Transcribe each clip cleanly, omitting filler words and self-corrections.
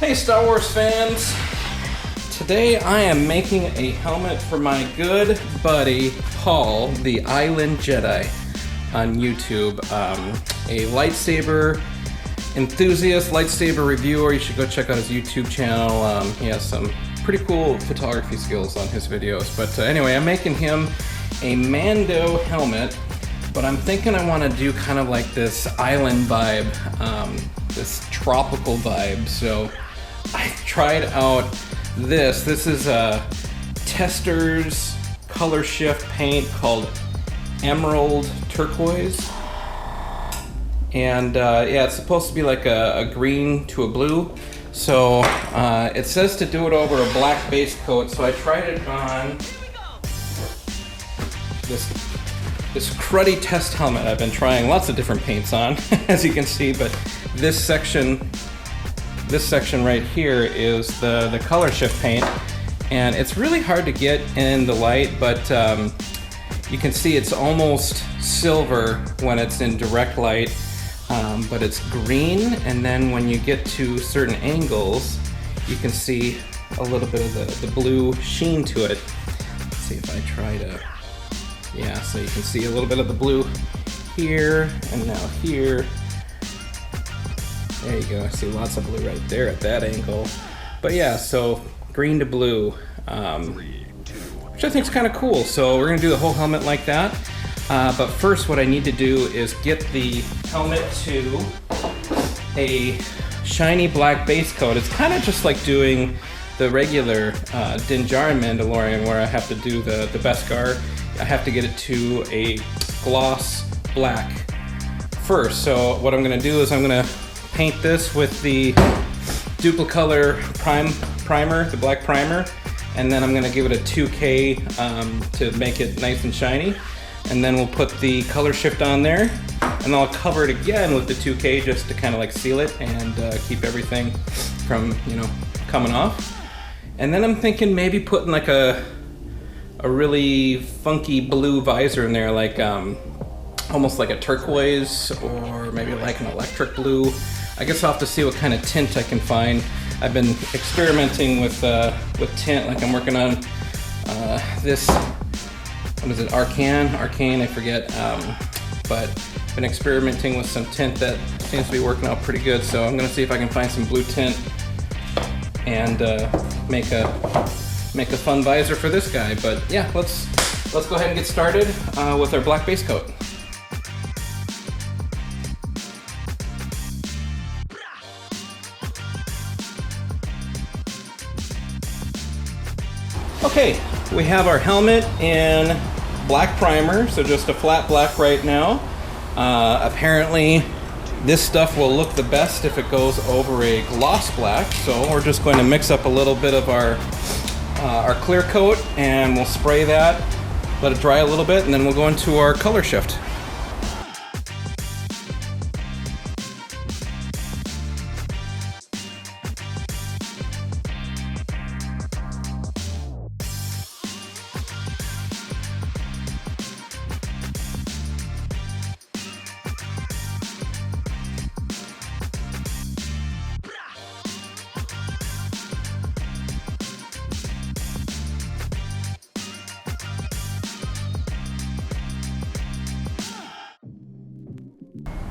Hey Star Wars fans! Today I am making a helmet for my good buddy Paul, the Island Jedi, on YouTube. A lightsaber enthusiast, lightsaber reviewer. You should go check out his YouTube channel. He has some pretty cool photography skills on his videos. But anyway, I'm making him a Mando helmet, but I'm thinking I want to do kind of like this island vibe, this tropical vibe. So I tried out this. This is a Testor's color shift paint called Emerald Turquoise. And yeah, it's supposed to be like a green to a blue. So it says to do it over a black base coat. So I tried it on this cruddy test helmet I've been trying lots of different paints on, as you can see, but this section right here is the color shift paint, and it's really hard to get in the light, but you can see it's almost silver when it's in direct light, but it's green, and then when you get to certain angles, you can see a little bit of the blue sheen to it. Let's see if I try to, yeah, so you can see a little bit of the blue here, and now here. There you go, I see lots of blue right there at that angle. But yeah, so green to blue, which I think is kind of cool. So we're gonna do the whole helmet like that. But first what I need to do is get the helmet to a shiny black base coat. It's kind of just like doing the regular Din Djarin Mandalorian, where I have to do the Beskar. I have to get it to a gloss black first. So what I'm gonna do is I'm gonna paint this with the Duplicolor primer, the black primer, and then I'm gonna give it a 2K to make it nice and shiny. And then we'll put the color shift on there, and I'll cover it again with the 2K just to kind of like seal it and keep everything from, you know, coming off. And then I'm thinking maybe putting like a really funky blue visor in there, like almost like a turquoise or maybe like an electric blue. I guess I'll have to see what kind of tint I can find. I've been experimenting with tint, like I'm working on this, what is it, Arcane, I forget, but I've been experimenting with some tint that seems to be working out pretty good, so I'm gonna see if I can find some blue tint and make a fun visor for this guy. But yeah, let's go ahead and get started with our black base coat. Okay, we have our helmet in black primer, so just a flat black right now. Apparently this stuff will look the best if it goes over a gloss black, so we're just going to mix up a little bit of our clear coat, and we'll spray that, let it dry a little bit, and then we'll go into our color shift.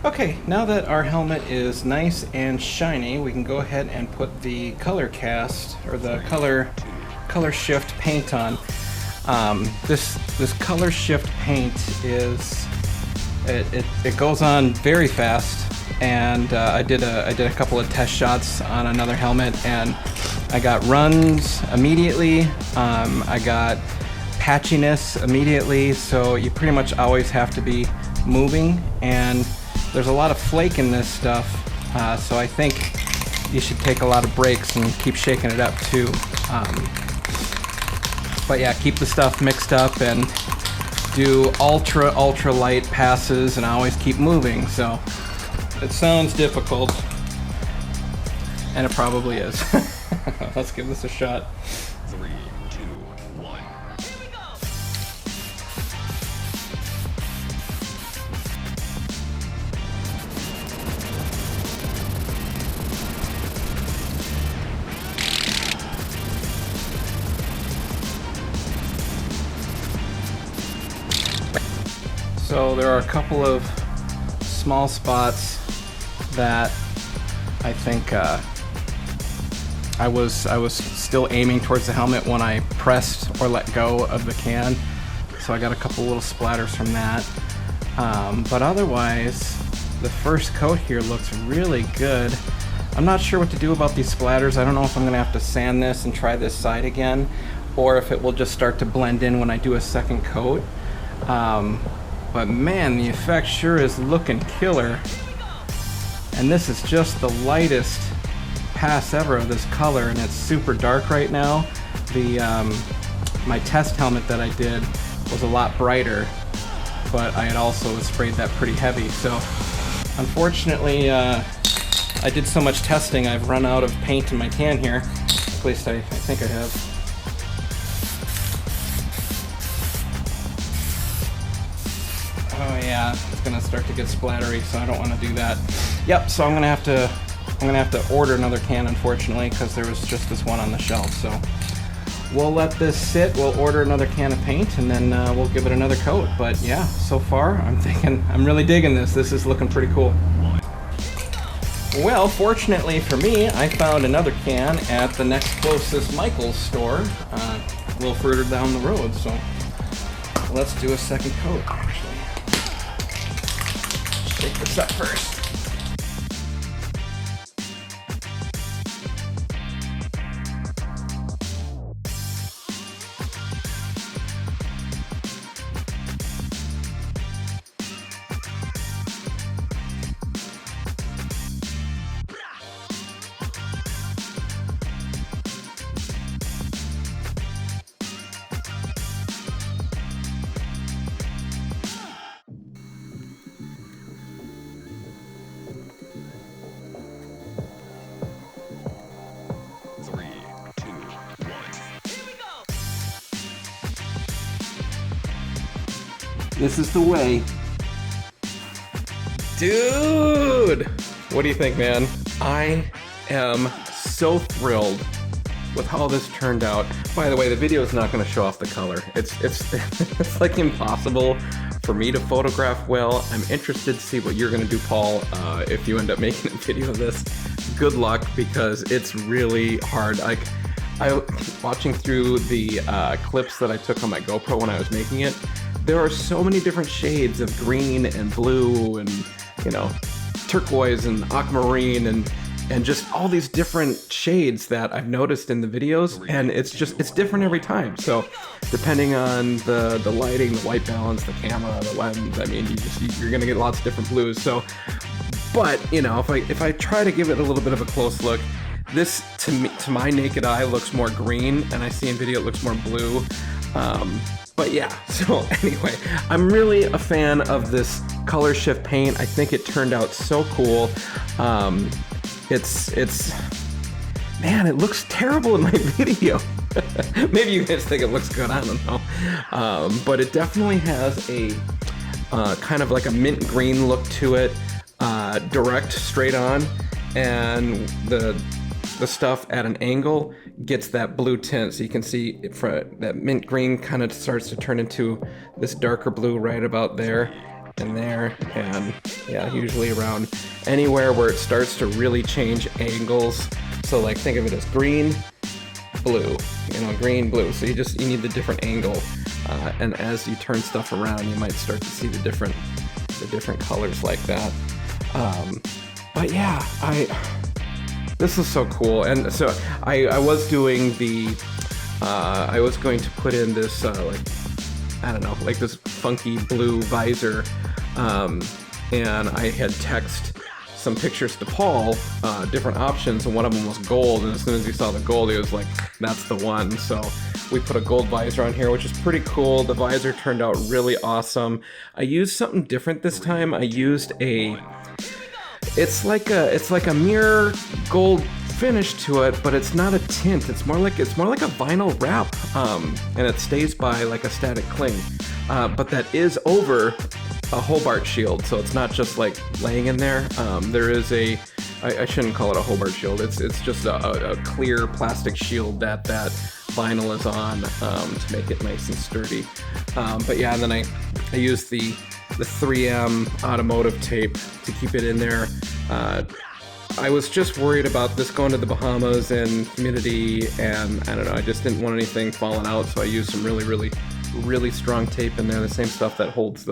Okay, now that our helmet is nice and shiny, we can go ahead and put the color cast, or the color shift paint on. This color shift paint is, it goes on very fast, and I did a couple of test shots on another helmet, and I got runs immediately. I got patchiness immediately, so you pretty much always have to be moving, and there's a lot of flake in this stuff, so I think you should take a lot of breaks and keep shaking it up too. But yeah, keep the stuff mixed up and do ultra light passes, and always keep moving. So it sounds difficult, and it probably is. Let's give this a shot. 3, 2, 1. So there are a couple of small spots that I think I was still aiming towards the helmet when I pressed or let go of the can. So I got a couple little splatters from that. But otherwise, the first coat here looks really good. I'm not sure what to do about these splatters. I don't know if I'm gonna have to sand this and try this side again, or if it will just start to blend in when I do a second coat. But man, the effect sure is looking killer. And this is just the lightest pass ever of this color, and it's super dark right now. My test helmet that I did was a lot brighter, but I had also sprayed that pretty heavy. So unfortunately, I did so much testing, I've run out of paint in my can here. At least I think I have. Oh yeah, it's gonna start to get splattery, so I don't want to do that. Yep, so I'm gonna have to order another can, unfortunately, because there was just this one on the shelf. So we'll let this sit, we'll order another can of paint, and then we'll give it another coat. But yeah, so far I'm really digging this. This is looking pretty cool. Well, fortunately for me, I found another can at the next closest Michael's store, a little further down the road. So let's do a second coat, actually. Shake this up first. This is the way. Dude! What do you think, man? I am so thrilled with how this turned out. By the way, the video is not going to show off the color. It's like impossible for me to photograph well. I'm interested to see what you're going to do, Paul, if you end up making a video of this. Good luck, because it's really hard. Watching through the clips that I took on my GoPro when I was making it, there are so many different shades of green and blue and, you know, turquoise and aquamarine and just all these different shades that I've noticed in the videos, and it's different every time. So depending on the lighting, the white balance, the camera, the lens, I mean, you're gonna get lots of different blues. So, but you know, if I try to give it a little bit of a close look, this to my naked eye looks more green, and I see in video it looks more blue. But yeah, so anyway, I'm really a fan of this color shift paint. I think it turned out so cool. Man, it looks terrible in my video. Maybe you guys think it looks good, I don't know. But it definitely has a kind of like a mint green look to it, direct, straight on, and the stuff at an angle gets that blue tint. So you can see that mint green kind of starts to turn into this darker blue right about there and there, and yeah, usually around anywhere where it starts to really change angles. So like, think of it as green, blue, you know, green, blue. So you need the different angle, and as you turn stuff around, you might start to see the different colors like that. But yeah, this is so cool. And so I was doing I was going to put in this, like, I don't know, like this funky blue visor, and I had texted some pictures to Paul, different options, and one of them was gold, and as soon as he saw the gold, he was like, that's the one. So we put a gold visor on here, which is pretty cool. The visor turned out really awesome. I used something different this time. I used it's like a mirror gold finish to it, but it's not a tint. It's more like a vinyl wrap, and it stays by like a static cling, but that is over a Hobart shield, so it's not just like laying in there. There is I shouldn't call it a Hobart shield. It's just a clear plastic shield that vinyl is on, to make it nice and sturdy. But yeah, and then I used the 3M automotive tape to keep it in there. I was just worried about this going to the Bahamas and humidity, and I don't know, I just didn't want anything falling out, so I used some really strong tape in there, the same stuff that holds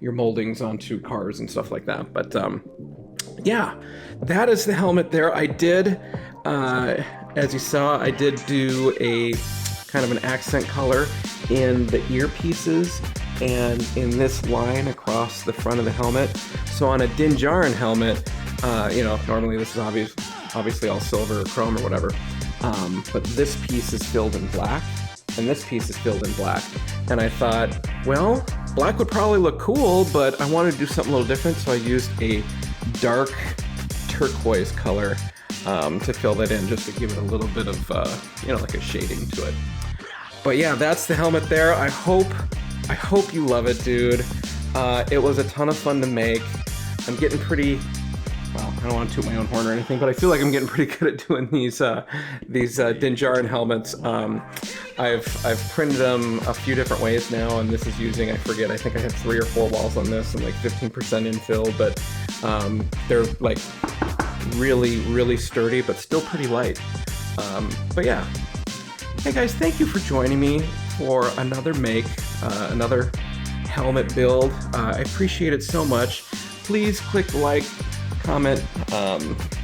your moldings onto cars and stuff like that. But yeah, that is the helmet there. I did, as you saw, I did do a kind of an accent color in the earpieces and in this line across the front of the helmet. So on a Din Djarin helmet, you know, normally this is obviously all silver or chrome or whatever, but this piece is filled in black, and this piece is filled in black. And I thought, well, black would probably look cool, but I wanted to do something a little different, so I used a dark turquoise color to fill that in, just to give it a little bit of, you know, like a shading to it. But yeah, that's the helmet there. I hope you love it, dude. It was a ton of fun to make. I'm getting pretty, well, I don't want to toot my own horn or anything, but I feel like I'm getting pretty good at doing these Din Djarin helmets. I've printed them a few different ways now, and this is using, I forget, I think I have 3 or 4 walls on this and like 15% infill, but they're like really sturdy, but still pretty light. But yeah. Hey guys, thank you for joining me for another another helmet build. I appreciate it so much. Please click like, comment,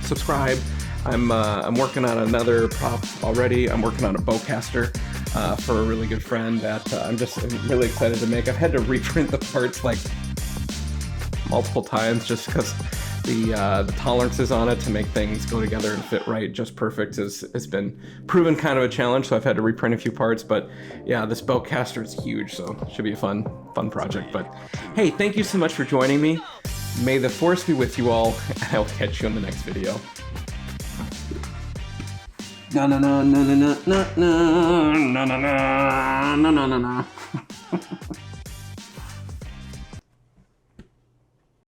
subscribe. I'm working on another prop already. I'm working on a bowcaster for a really good friend that I'm really excited to make. I've had to reprint the parts like multiple times just because the tolerances on it to make things go together and fit right just perfect has been proven kind of a challenge, so I've had to reprint a few parts. But yeah, this bowcaster is huge, so it should be a fun project. But hey, thank you so much for joining me. May the force be with you all, and I'll catch you in the next video. No.